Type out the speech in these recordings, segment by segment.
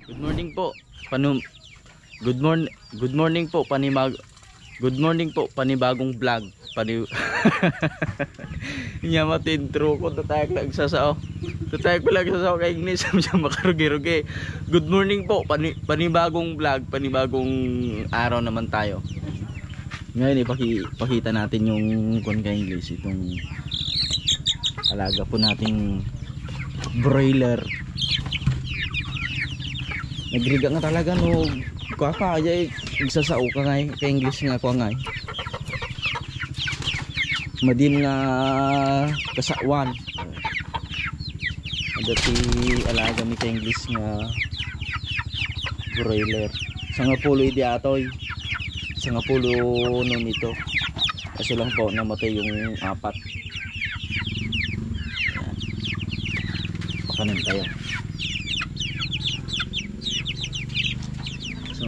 Good morning po. Good morning po Good morning po panibagong vlog. Inya matintro ko tatayag lang sasao. Tatayag ko lang sasao kay Ignis siya makarugi-rugi. Good morning po panibagong vlog, panibagong araw naman tayo. Ngayon ipakita natin yung kon kay Ignis itong alaga po nating broiler. Nagriga nga talaga no kaka aja igsasao ka ngay kay English nga ko ngay madin nga kasawan dati alaga mi kay English nga broiler sa nga pulo idi atoy sa nga pulo nun ito kasi lang po namatay yung apat. Ayan. Pakanin tayo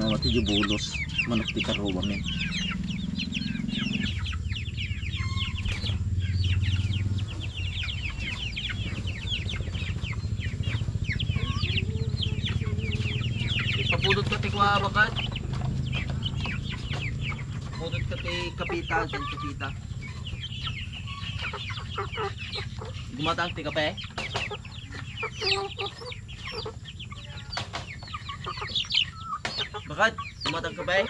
mga tiyo bulos manok di karuwang eh. Ipapudot ka tikwa bakat pudot ka kapita dyan kapita gumatang ti kape bakit? Tumatang ka ba eh?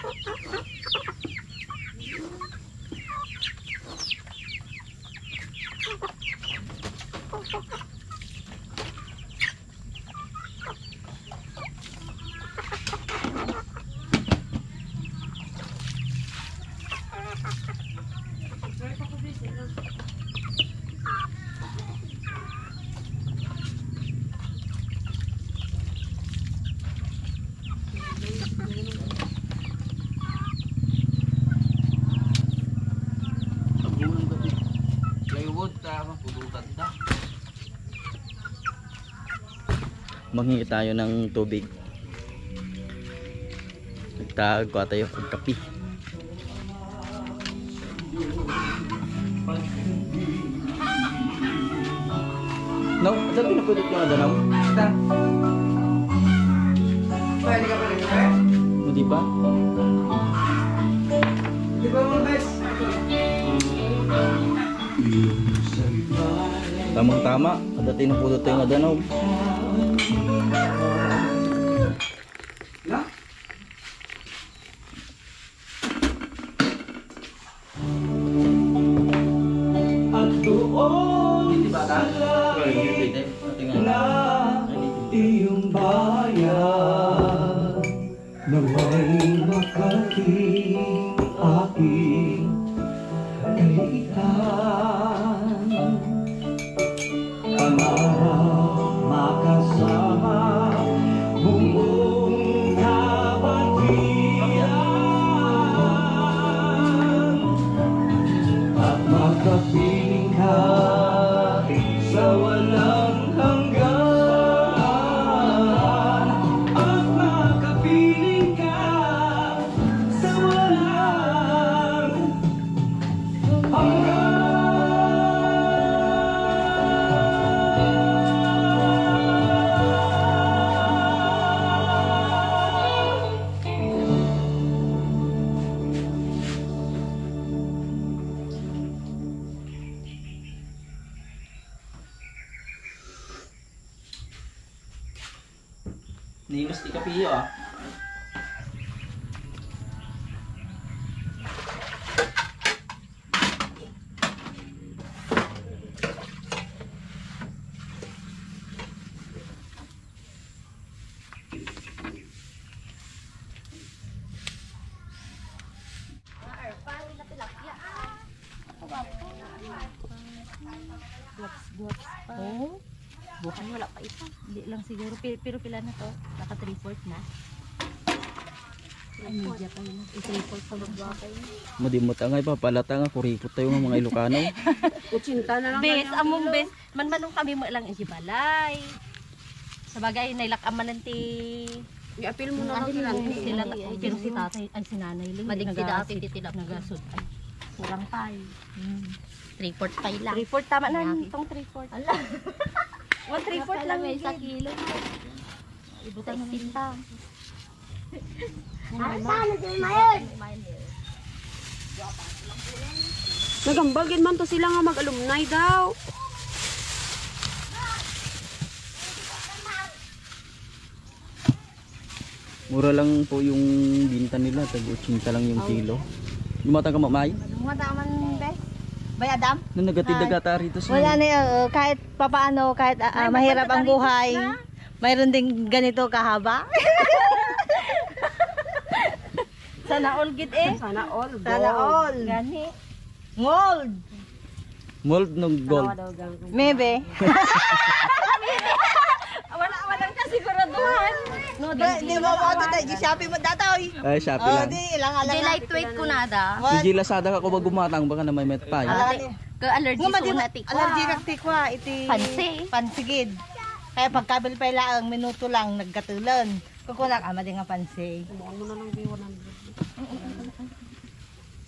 Manghingi tayo ng tubig. Nagtago tayo ng kapi. No, saan pinapudot yung adanaw? Ita. Pwede ka pa rin ka? Hindi pa? Hindi pa mga guys? Tamang tama. Dati napudot yung adanaw. Iyong bayan naway makating aking kalitan pangarap makasama buong kabatiran at makapiling ka sa walang hanggan at makapiling ka sa walang hanggan. Nimas di kapiyo ah. Buwaks pa. Oh. Bukan wala pa isa. Hindi lang siguro. Pero pila na to? Naka 3/4 na. Ay, media pa yun. 3/4 pa magwa pa yun. Madimot angay pa palata nga kuripot tayo ng mga Ilocano. Kutsinta na lang. Bes, among bes. Manmanong kami mo lang isibalay. Sabagay, nailakaman nanti. I-appeal mo na lang sila. Pero si tatay, ay si nanay lang. Madig si dati titilap. Nagasod. Ay, kurang tayo. 3/4 pa lang. 3/4 tama na. Itong 3/4. Ala. 1/3/4 lang may 1 kilo. Ibutan ng tinta. Nagambagin man to sila nga mag-alumni daw. Mura lang po yung binta nila, tag-80 lang yung kilo. Lumatang ka mamay? Mga taman, bes. Bayadam? Nung nagatid-dagata rito sa... Wala na kahit papaano, kahit mahirap ang buhay, mayroon din ganito kahaba. Sana all gid eh. Sana all. Sana all. Gani. Mold. Mold ng gold. Maybe. Wala ka siguraduhan. No, di mo mo ito tayo. Shopee mo datoy. Ay, Shopee lang. Di, ilang alam. Di lightweight ko nada. Sige, Lazada ka ko ba gumatang, baka na may met pa. Ka allergy sa una tikwa. Allergy kag tikwa iti Pansi. pansigid. Kaya pagkabil pa lang minuto lang nagkatulan. Kukunak ama din nga pansi.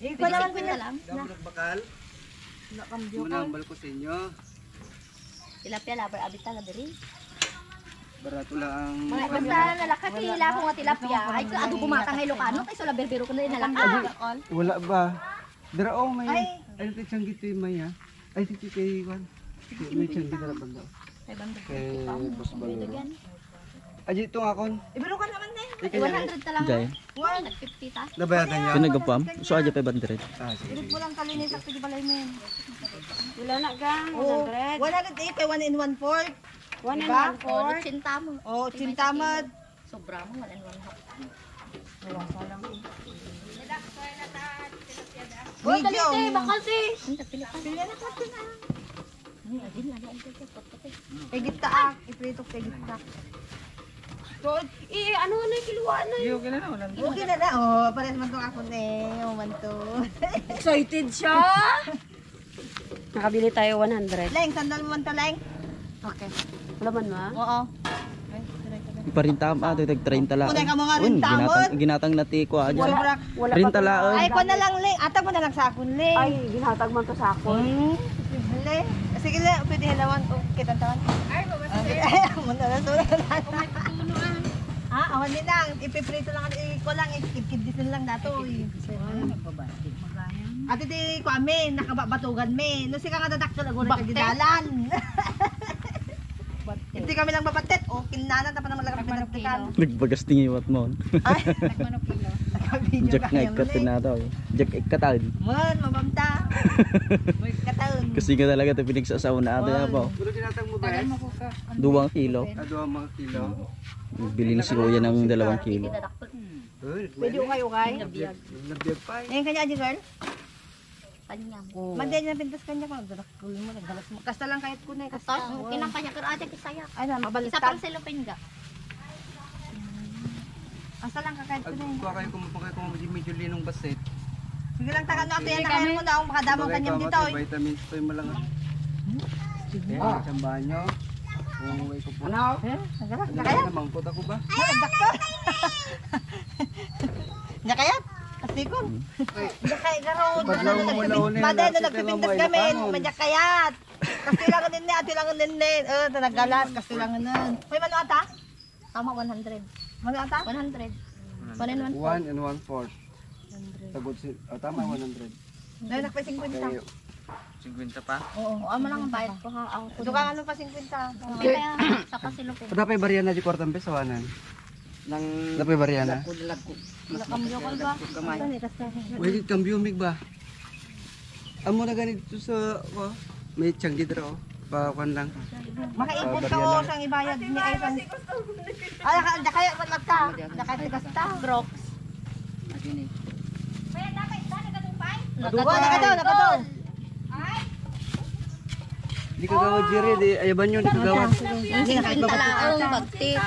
Ikaw naman pinala. Bakal. Manambal ko sa inyo. Tilapia labar abita na diri. Barato lang. Mga basta nalakat ila ko nga tilapia. Ay ka adu gumatang ay Ilocano kay sula berbero ko na nalakat. Wala ba? Dara may. Ay ito siyang gito yung maya. Ay ito kay Juan. May siyang gito na banda. Kay Boss Baloro. Ay ito nga kon. Ibalo ka naman din. 100 ta lang. Jay. Nag-50 ta. Nabayatan niya. Pinagapam? So, aja pa 500. Ah, sige. Irit mo lang kalinis sa pigi balay men. Wala na gang. Oh, 100. 108 1 and 1/4. 1 and Diba? 1/4. Cinta mo. Oh, cintamad. Sobra mo 1 and 1 half. Uy, dali te, bakal te. Pili na ka na. Pegita ah, iprito pegita. So, ano na yung kiluan na. Hindi, okay na na. Wala. Okay na na. Oh, pares man to ako ne, man to. Excited siya. Nakabili tayo 100. Leng, sandal mo man to, Leng. Okay. Wala man ma? Oo. Iparintam, ito tag 30 lang. Kunay ka mga rintamon. Ginatang nati ko aja. Sobra. Wala 30 laon. Ay, ko na lang, Leng. Atag mo na lang sa akon, Leng. Ay, ginatag man to sa ako. Leng. Sige, Leng. Pwede halawan ko. Kitang tawan. Ay, babasir. Muna na sulat. Awan din lang. Ipiprito lang. Iko lang. Ikibdisin lang dato. At iti ko amin. Nakabatugan me. No, sika nga dadakto. Lagunan ka gidalan. Hindi kami lang babatet. O, kinanan. Tapa naman lang kami nagtikan. Nagbagas tingiwat mo. Ay, nagmanok-ilo. Jack nga ikatin na to. Jack ikatin. Man, mabamta. May kataon. Kasi nga talaga ito pinagsasaw na ato yan po. Pero tinatang mo ba? 2 kilo. Ado ang mga kilo. Bili na si Kuya ng 2 kilo. Pwede ko kayo kay? Nabiyag pa eh. Ngayon kanya, Adi girl. Kanya. Madyan na pintas kanya pa. Darakul mo, nagdalas mo. Kasta lang kahit kunay. Tos, okay lang kanya karo ate kisaya. Ay na, Isa mabaliktad. pang silupin ga. Kasta lang kahit kunay. Kuha kayo kung medyo linong basit. Sige lang, taka na. Yan, nakayan mo na. Kung makadamang kanyang dito. Vitamins to yung malang. Eh, sambahan nyo. Kung way ko po. Ano? Nakayat? Namangkot ako ba? Nagdaktor. Nakayat? Kastikon. Nakayat garo. Baday na nagpipintas kami. Manyakayat. Kastilangan din niya. Atilangan din din. Tanagalat. Kastilangan din. May mano ata? Tama 100. Mano ata? 100. 1 and 1. 1 and 1/4. Sagot si... tama 100. Dahil nakpay 50. Kayo. 50 pa? Oo, amo lang ang bayad ko ha. Ako ko. Ito ka ano pa 50. Kaya sa pasilupin. Padapay bariana di kwartang pesawanan. Nang dapay bariana. Nakambyo ko ba? Wait, cambio mig ba? Amo na ganito sa may tiyang dito oh. Pa kwan lang. Makaipon ka o sang ibayad ni Aysan. Ay, kaya matlat ka. Nakatigas ka. Brooks. Duwa, nakadaw. Di kagawa Jerry, di ayaban nyo, di kagawa. Hindi talaang bagtip.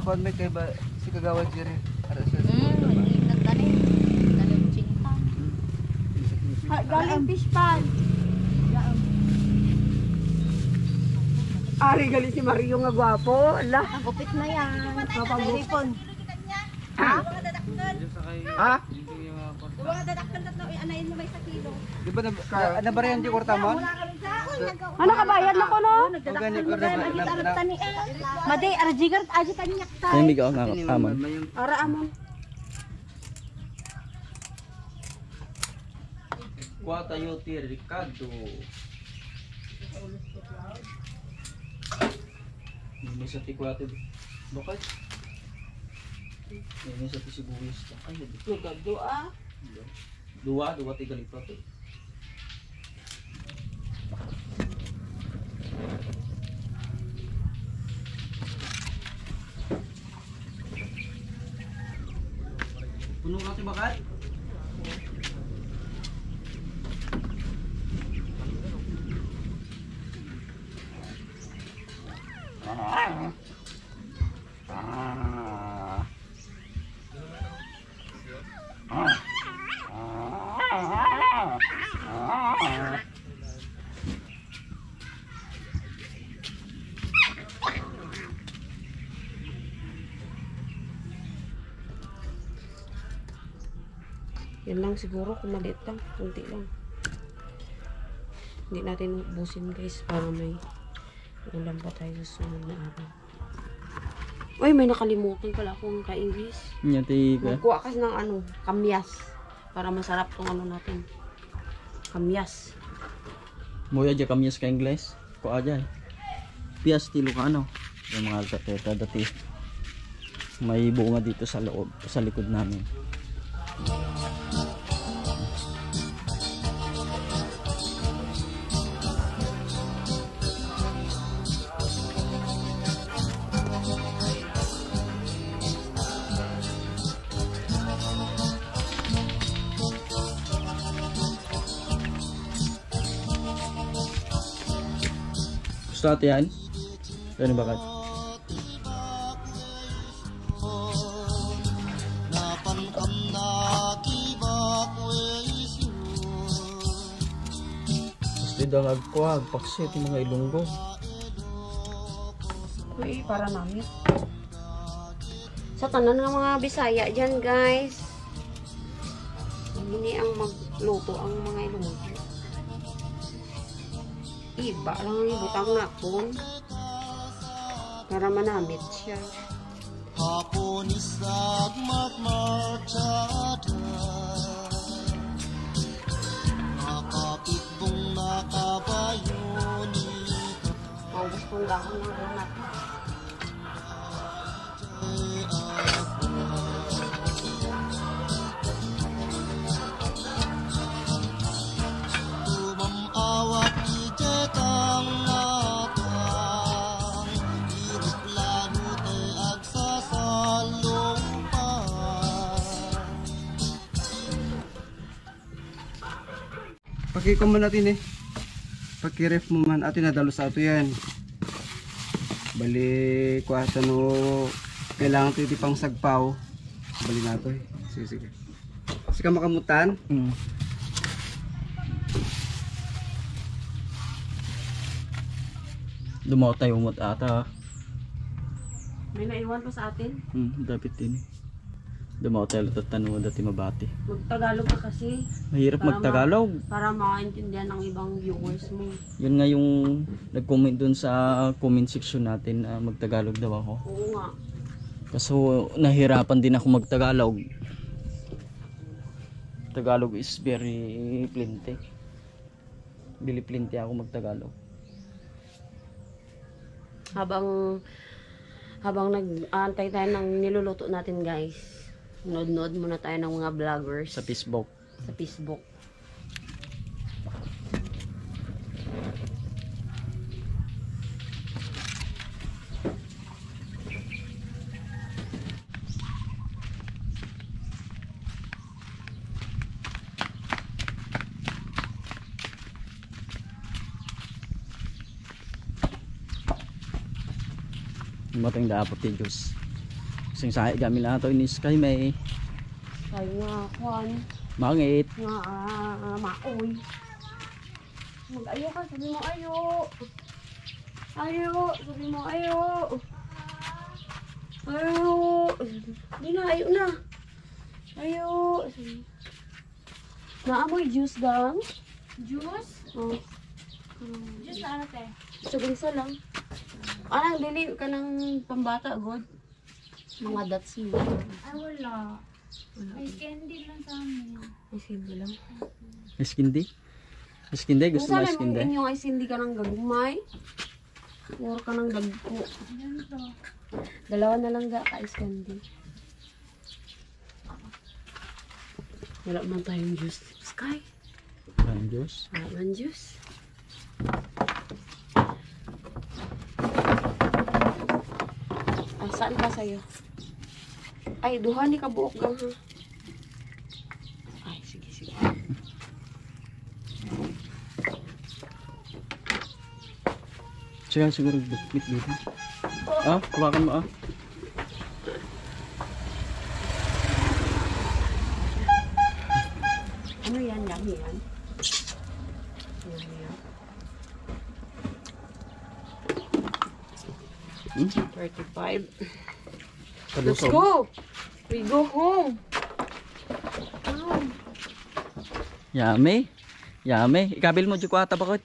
Kwan may kay ba si kagawa Jerry. Ara siya. Nagdali. Dali mo cinta. Galing fish pan. Ari gali si Mario nga gwapo. Ala. Ang gupit na yan. Mapagupon. Ha? Ha? Mga dadakpan tatlo, anayin mo may sa kilo. Di ba nabarihan di kwarta mo? Ano ka bayad na ko no? Ganyan ko na. Madi, arjigar, aji kanyak tayo. Ay, bigaw nga amon. Ara amon. Kuha tayo ti Ricardo. Ini sa ti kuha ti bakit? Ini sa ti sibuyas. Ay, Doa. dua tiga lipat. Puno natin bakit? Yan lang siguro kung maliit lang, kunti lang. Hindi natin ubusin guys para may ulam pa tayo sa sunod na araw. Uy, may nakalimutan pala akong ka-English. Nyati ka. Magkuha kasi ng ano, kamyas. Para masarap tong ano natin. Kamyas. Moya aja kamyas ka Ingles. Ko aja. Pias tilo ka ano. Yung mga altateta dati. May bunga dito sa loob, sa likod namin. Gusto natin yan? Gano'n bakit? Gusto daw nagkuhag, paksit yung mga ilunggo. Uy, para namin. Sa tanan ng mga Bisaya dyan guys. Hindi ang magluto ang mga ilunggo. Iba lang ang ibutang nakon para manamit siya. Hapon isag magmarchada nakapitbong nakabayo ni Maubos kong dahon ng runat. tumamawat ijetang natang irip lalo te agsasalong pa. Pakiko mo natin eh. Pakiref mo man atin nadalo sa ato yan. Bali kuha no kailangan ito pang sagpaw. Bali na ito eh. Sige. Sige makamutan. Dumaw tayo umot ata. May naiwan pa sa atin. Dapat din. Dumaw tayo tatanong dati mabati. Magtagalog ka kasi. Mahirap Para magtagalog. Para makaintindihan ng ibang viewers mo. Yun nga yung nag-comment dun sa comment section natin na magtagalog daw ako. Oo nga. Kaso nahirapan din ako magtagalog. Tagalog is very plenty. Bili plenty ako magtagalog. Habang nag-aantay tayo ng niluluto natin guys. Nood-nood muna tayo ng mga vloggers Sa Facebook. sa Facebook. Matang dapat ti Diyos. Sing sahi gamit lang ito inis kay may Sayo nga, Juan. mangit. Nga, maoy. Mag-ayo ka, sabi mo ayo. Ayo, sabi mo ayo. Ayo. Di na, ayo na. Ayo. Naamoy juice gang? Juice? Oh. Juice na ano te? Isa lang. Anang dili ka ng pambata, God? Mga dots mo. Ay wala. May candy lang sa amin. Ay, hindi lang. Ice candy? Ice candy? Gusto mo ice Kung candy? inyong ay hindi ka ng gagumay, or ka ng dagpo. Ganito. Dalawa na lang ga ka ice candy. Wala man tayong juice. Sky? Ang Diyos. Wala man juice. Ay, saan ka sa'yo? Ay, duha ni kabuok gang ha. Ay, sige, sige. Siya siguro bit dito. Ah, hawakan mo ah. Ano yan? Yummy yan? Yummy yan. Hmm? 35. Let's Kalusaw. go! We go home! Yummy. Yummy. Ikabil mo di ko ata bakit?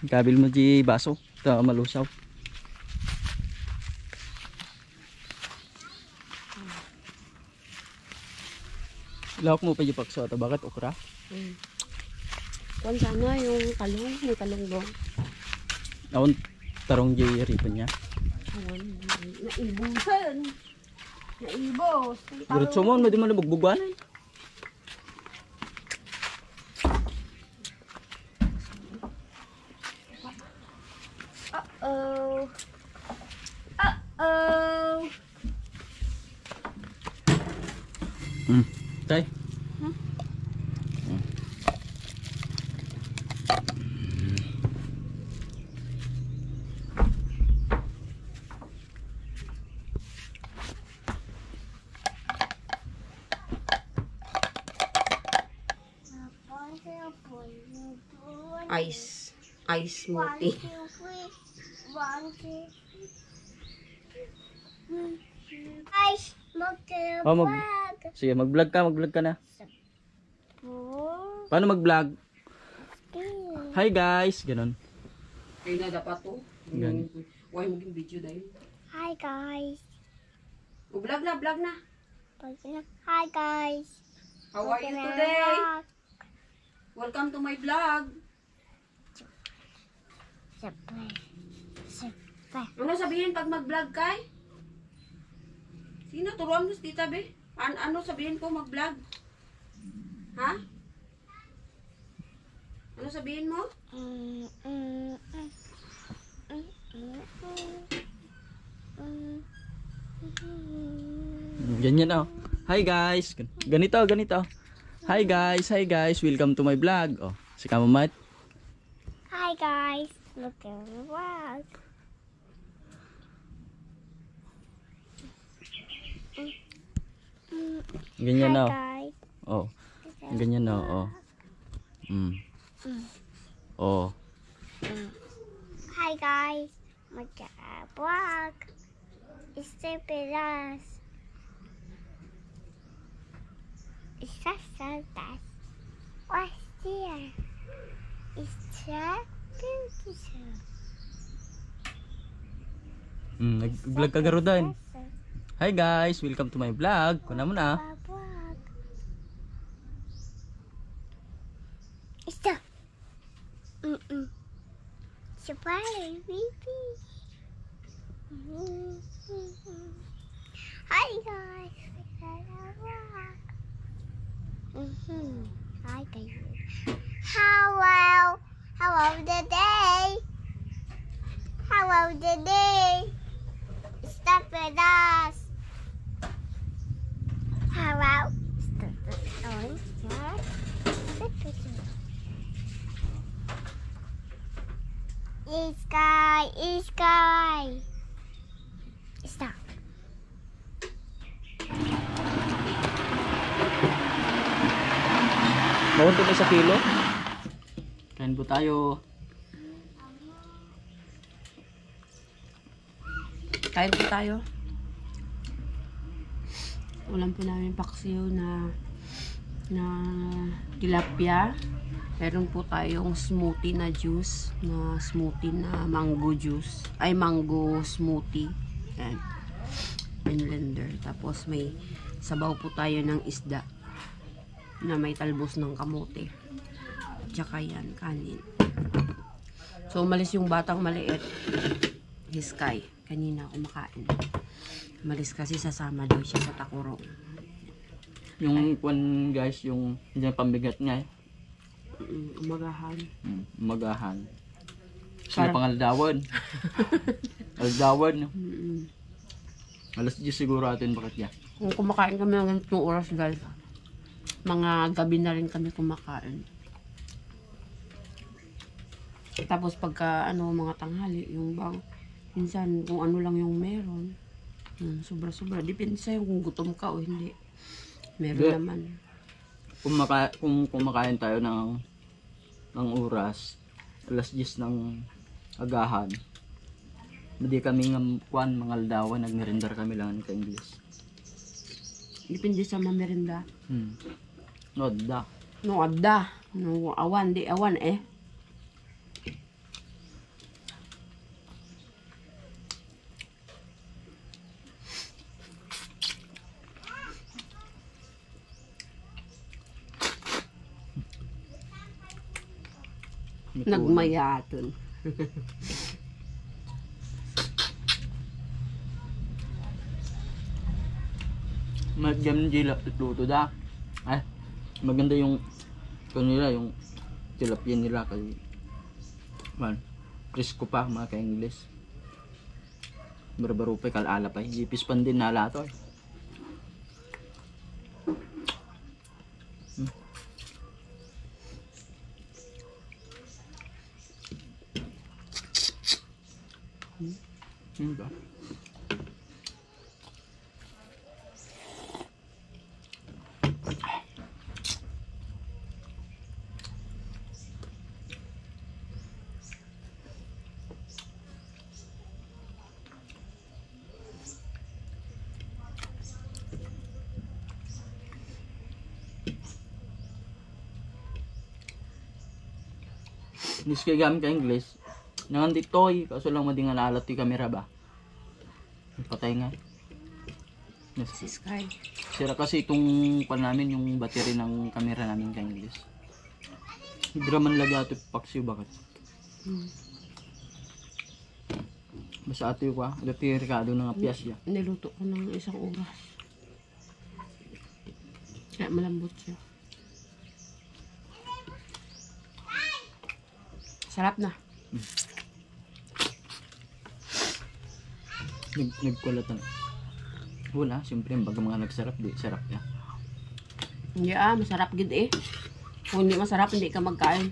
Ikabil mo di baso. Ito malusaw. Lawak mo pa di pakso ata bakit okra? Kung sana yung talong, may talong doon. Awon tarong di ripon niya. Awan, naibusan. Naibos. Diretso mo, hindi mo na magbugwan. Uh-oh. Uh-oh. Tay. Ice. Ice smoothie. Oh, sige, mag-vlog ka na. Paano mag-vlog? Hi guys, ganun. Kaya na dapat to. Ganun. Huwag maging video dahil. Hi guys. Vlog na, vlog na. Hi guys. How are you today? Welcome to my vlog. Ano sabihin pag mag-vlog kay? Sino? Turuan mo si Tita Be? Ano sabihin ko mag-vlog? Ha? Ano sabihin mo? Ganyan oh. Hi guys. Ganito. Hi guys, welcome to my vlog. Oh, si Kamamat. Hi guys. Look at the vlog. Ganyan Hi oh. guys. Oh. Ganyan oh. Oh. Oh. Hi guys. Mag-vlog. Esteperas. Estas saltas. What's there? Is that beautiful? Nag-vlog ka garudan. Hi guys, welcome to my vlog. Kuna mo na. Vlog. Ito. Sabay, baby. Hi guys. Hi guys. Hello the day. Hello the day. Stop with us. Hello. Stop with us. Sky. Stop. Bawon to sa kilo. Kain po tayo. Kain po tayo. Ulam po namin paksiw na na tilapia. Meron po tayong smoothie na juice, na smoothie na mango juice, ay mango smoothie. Yan. In blender. Tapos may sabaw po tayo ng isda na may talbos ng kamote. Tsaka yan, kanin. So, umalis yung batang maliit. Hiskay. Kanina kumakain. Umalis kasi sasama daw siya sa takurong. Yung kwan guys, yung pambigat niya eh. Umagahan. Umagahan. Sila pang aldawan. Aldawan. Alas 10 siguro atin bakit yan. Kung kumakain kami ng ganitong oras guys, mga gabi na rin kami kumakain. Tapos pagka mga tanghali, yung bang minsan kung ano lang yung meron, sobra-sobra. Depende sa'yo kung gutom ka o hindi. Meron naman. Kung kumakain tayo ng oras, alas 10 ng agahan, hindi kami ng mga aldawan, nagmerendar kami lang ng English. Depende sa mamerenda. Nodda. No adda. No awan, di awan eh. Nagmayaton. Maganda yung luto da. Ay, maganda yung kanila, yung tilapia nila kasi presko pa mga ka-English. Barbaro pa kalala pa. Ipis pan din nala to. Ba? Nis kay gamit ka English. Nangan ditoy, kaso lang mading alalat ti kamera ba? Patay nga. Yes. Si Sky. Sira kasi itong pan namin, yung battery ng kamera namin ka English. Hidra man lagi ato paksiw bakit? Basta ato yung dati Ricardo ng apiyas ya. Niluto ko ng 1 oras. Kaya malambot siya. Sarap na. Nagkulatan. Wala, siyempre baga mga nagsarap di, sarap niya. Hindi masarap gid eh. Kung hindi masarap, hindi ka magkain.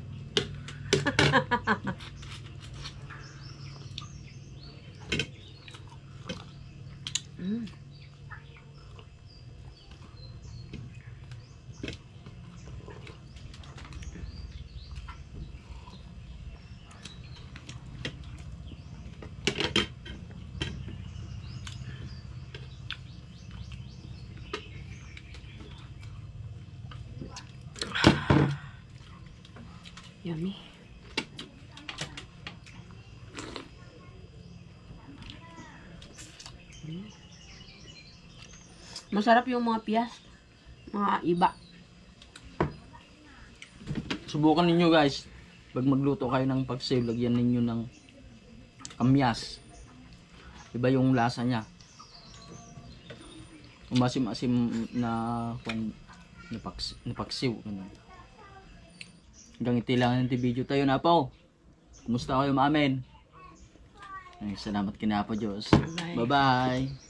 Yummy. Masarap yung mga piyas. Mga iba. Subukan ninyo guys. Pag magluto kayo ng paksiw, lagyan ninyo ng kamyas. Iba yung lasa niya. Umasim-asim na paksiw. Hanggang iti lang ng video tayo na po. Kumusta kayo maamin? Ay, salamat kinapo Diyos. Bye-bye.